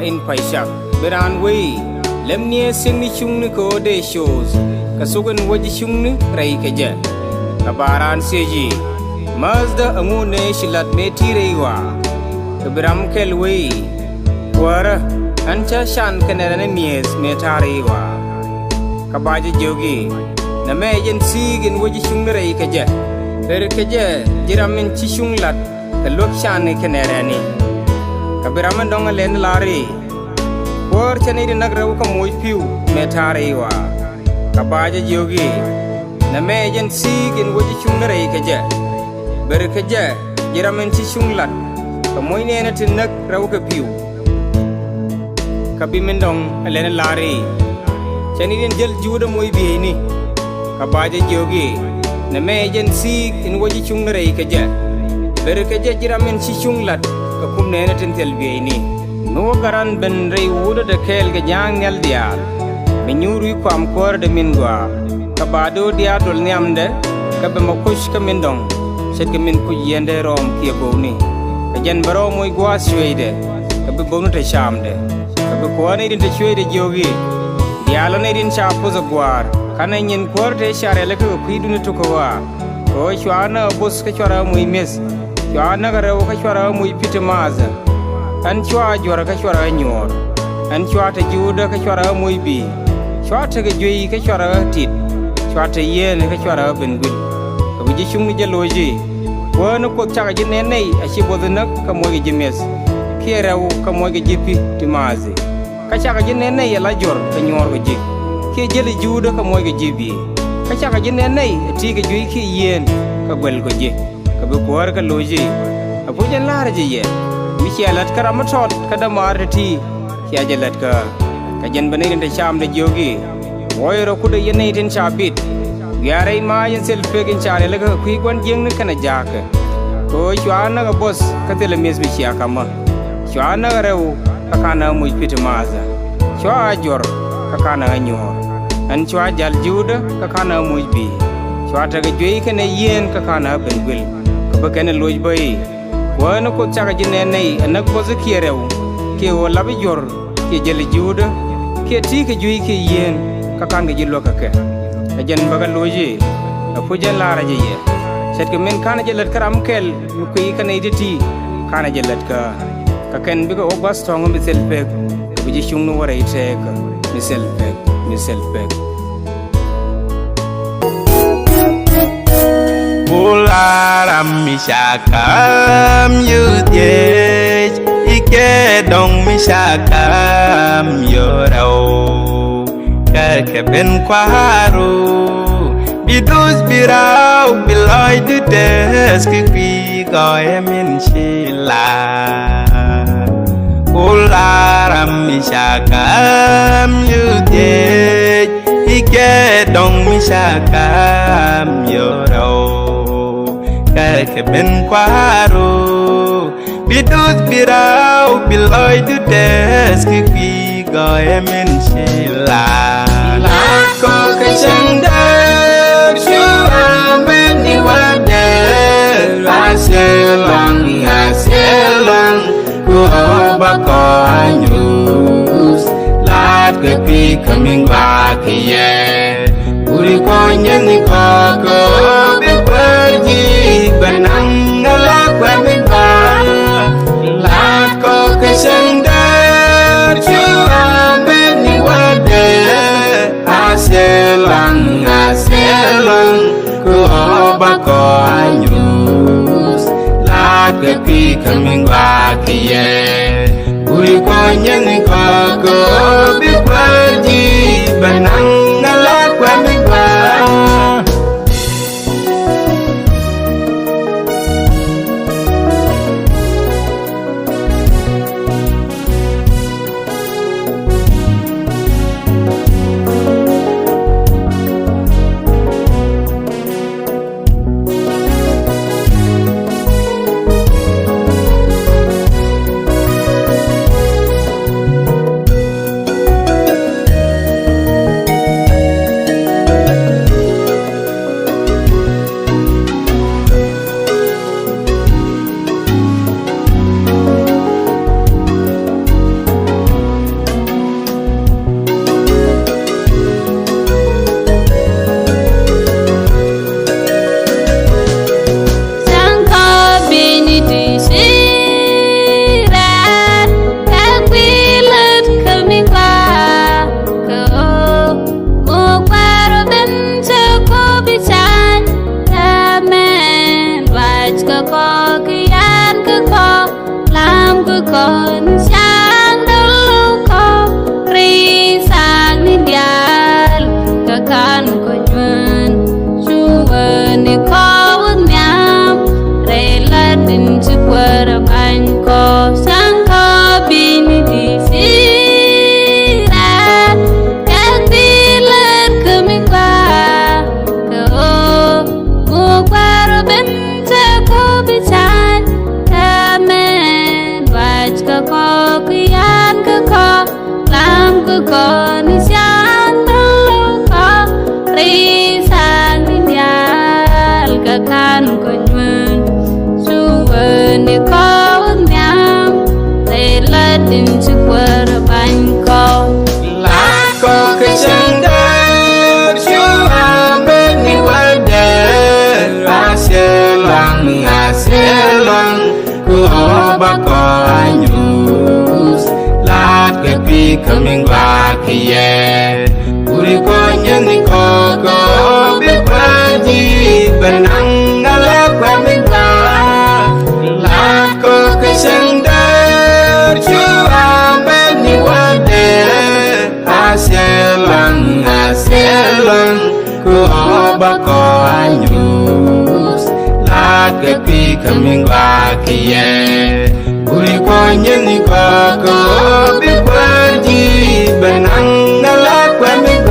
in Paishak, Beran Way, Lemnia Singni Chung Ko de shows, Kasugan Waji Chung Rai Kaja, Kabaran Seji, Mazda Amune Shilat Meti Rewa, Kabram Kelway, Wara, Ancha Shan Kanaran Mies Metarewa, Kabaja Jogi, Namajan Sig in Waji Chung Rai Kaja, Kaja, Jiramin Chishung Lat, the Lukshan Kanarani. Kabiraman dong len lari, por chani di nagraw ka moy piu metarewa. Kabaja jogi, na mejen sigin waji chung naray kaja. Ber kaja, jiramen si chung lat, ka moy nena tin nagraw ka piu. Kabimen dong len lari, chani din jel juda moy bini. Kabaja jogi, na mejen sigin waji chung naray kaja. Ber kaja jiramen si chung lat. Kum nena tintel biini no garan ben rei wuda de kel ga jang nel dial me nyuru ko am kor de mingwa ka bado dia dol nyamde ka be mo kush ka min dong set ka min ku yende rom ki boni ka jen baro moy gwa swede ka be bonu te shamde ka be ko ne din te swede jogi dialo ne din cha puzo gwar kana nyin kor te share le ka ku idunu to ko wa ko shwana bus ka chora moy mes Chwa nagara ka chwara muy pitamaza an chwa jora ka chwara nyor an chwa ta juda ka chwara muy bi chwa ta ga joyi ka chwara tit chwa ta yen ka chwara bengul ka bi chung ni jaloji wona ko chaga jine nei a shi bodanak ka moy jimes keraw ka moy jipi timazi ka chaga jine nei la jor ka nyor ga ji ke jeli juda ka moy jibi ka chaga jine nei ti ga joyi ki yen ka gwel go ji Kabe kuar ka loji, apu jan lar je ye. Michi alat karamatot kada marti, kia jalat ka. Kajan benerin de sham de jogi. Boy roku de yene tin shabit. Biarai ma yen selfegin chare lega kui kwan jeng ne kana jaka. Ko chwana ga boss katele mes michi akama. Chwana ga rew kakana muy pitmaza. Chwa jor kakana nyor. An chwa jal juda kakana muy bi. Chwa ta ga joi kana yen kakana bengwil. Bakana loj bay wana ko chaga jine nei anak bozu kierew ke o labi jor ke jeli juda ke ti ke jui ke yen ka kan ge jilo ka ke ajan baga loji afu jan lara je ye set ke men kana jelat karam kel mu ko ikane iditi kana jelat ka ken bi ko bas tongo mi selpek bi ji chung no wara ite ka mi selpek Pularam misakam yudye ike dong misakam yorau keben kwaru bidus birau biloy dudes kikwi goemin sila ularam misakam yudej ike dong misakam yorau keben kwaru bidus birau biloy dudes kikwi goemin sila lako kesendar syuam beni wader aselang ku bako anyus lat kepi kaming bakiye uri konyen koko beperji benang ngalak waming lako kesendar syuam beni wader aselang ku bako anyus lat kepi kaming bakiye uri konyen koko beperji benang ngalak waming con sang đâu có ri sang đi đial cả can của nhuận chu ni có nhám re la din chu quơ ban ko sang ko bin đi si ra các đi lên cứ mi qua ko mo qua rồi bên cha ko bị chan ko kian ko lam ko ni sian đâu có ri sang đi dial ka kan ko nhuận chu ni có nhám để la din chu quơ ban ko la ko ke sandar chu amben ni wader aselang ku bako anyus lat kepi kaming bakiye uri konyen ni koko bepaji benang ngalak waming lat ko kesendar chuam beni wade aselang ku bako anyus lat kepi kaming bakiye uri konyen ni koko bepaji benang ngalak waming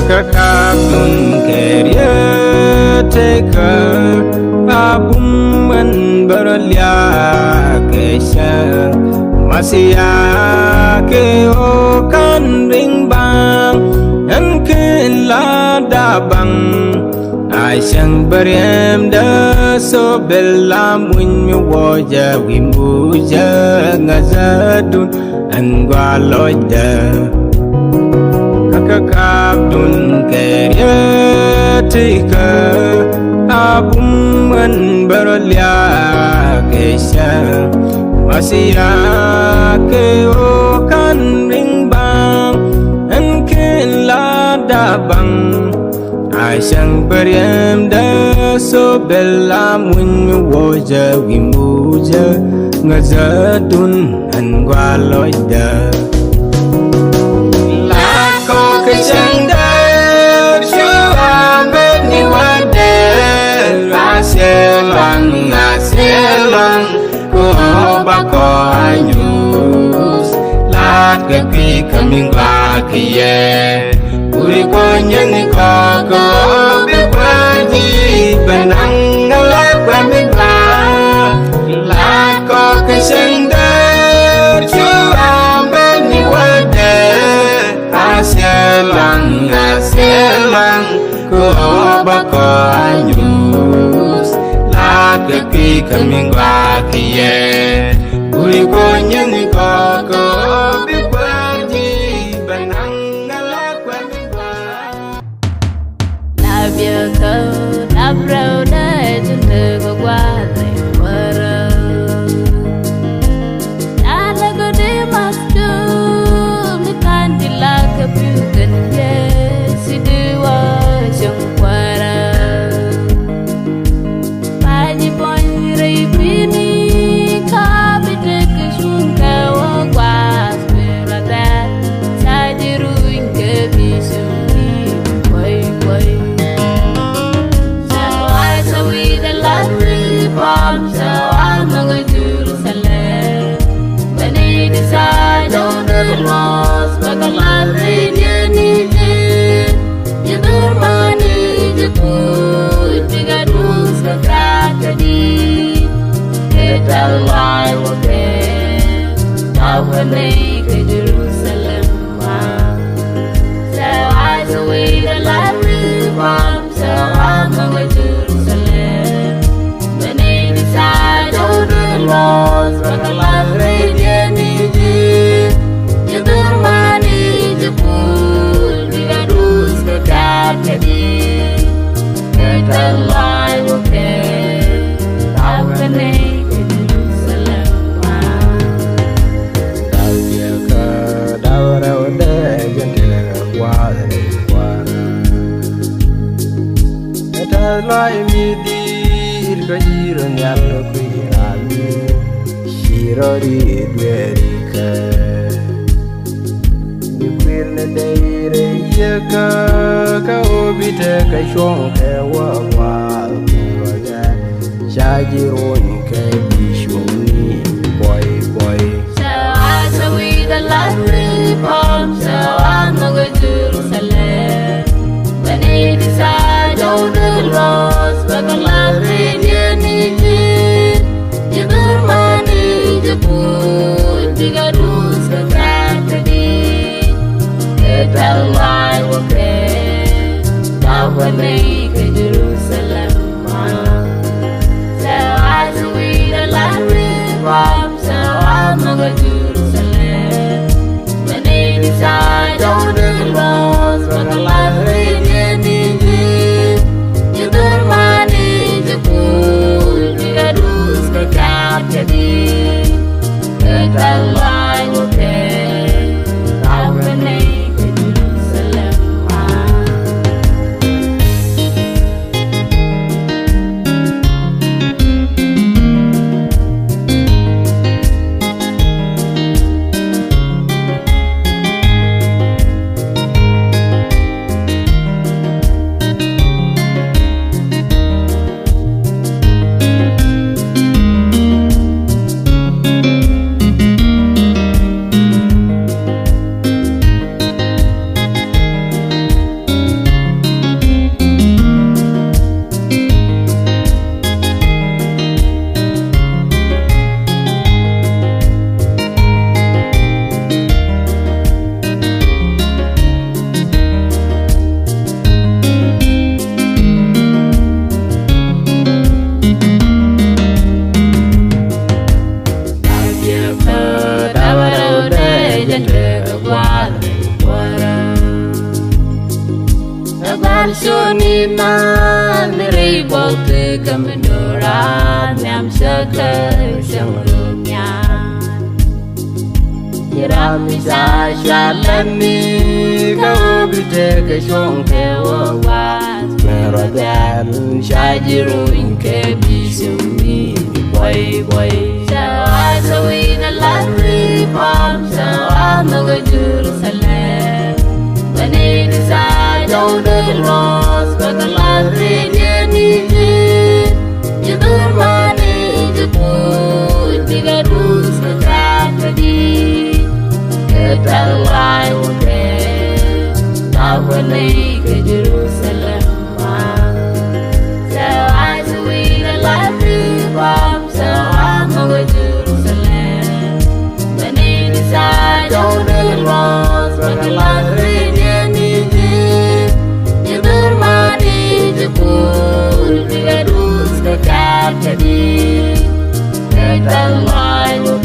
kakakun keria teka abum man baralya kesha Masya ke o kan ring bang An kin la da bang Ai sang barem da so bella mun mi woja wimbuja ngazadun an gwa loja kakak dun kerja tika abum man baralya kesha Masya ke o kan ring bang An kin la da bang Ai sang barem da so bella mun mi woja wimbuja ngazadun an gwa loja Kesang dar syuam beni wadel aselang ko bako anyus lat kepi kaming lakiye uri ko nyani ko bebaji benang ngalak kaming lat ko kesang dar syuam beni wadel aselang ko bako anyus la kepi kaming lakiye uri ko nyani ko bebaji benang ngalak kaming Nabia ko nabrau dai tunde ko guadai wara Nana ko de mastu mi kandila ke pugan ye sidewa jangwara Pani ponre bini ka bide ke shunka wa gwas berada sajiru inke bisuni wai wai Bomb, so I'm going to Jerusalem. When they decide on the laws, but the land they need it. You do money, you put bigger rules for tragedy. Get a life of them. Now when they get Jerusalem, so I away the library bomb, so I'm going to Laws, but the last radio needed. You do money, you pull, you got rules, the tragedy. Get a line, okay. I will make it Jerusalem. Daura wada jantila wada wara Eta lai midi irgajiran yallo kuirami Shirori dwerika Nikwirne deire yaka ka obite ka shonke wawa kuroja Shajirun ke bishuni boy boy So we the last reform, so I'm going to Jerusalem. When they decide on the laws, but the last radio needs it. You do money, you put bigger rules for tragedy. Get a life of it. Now when they get Jerusalem. So I we the Barcelona neri bolte kamendora nyam seke senglunya Iramisa shalani kau bide ke shong tewa was Merodan shajiru inke bisumi boy Sawa sawi na lari pam sawa naga Jerusalem Bani disa jauh dari los bakalan renyani Jatuh mani jeput tiga dus kekakadi Ketalai ude Tawani ke Jerusalem Sewai suwi lalari pam Sewai ke Jerusalem Bani disa jauh dari los bakalan renyani Jadi kita lain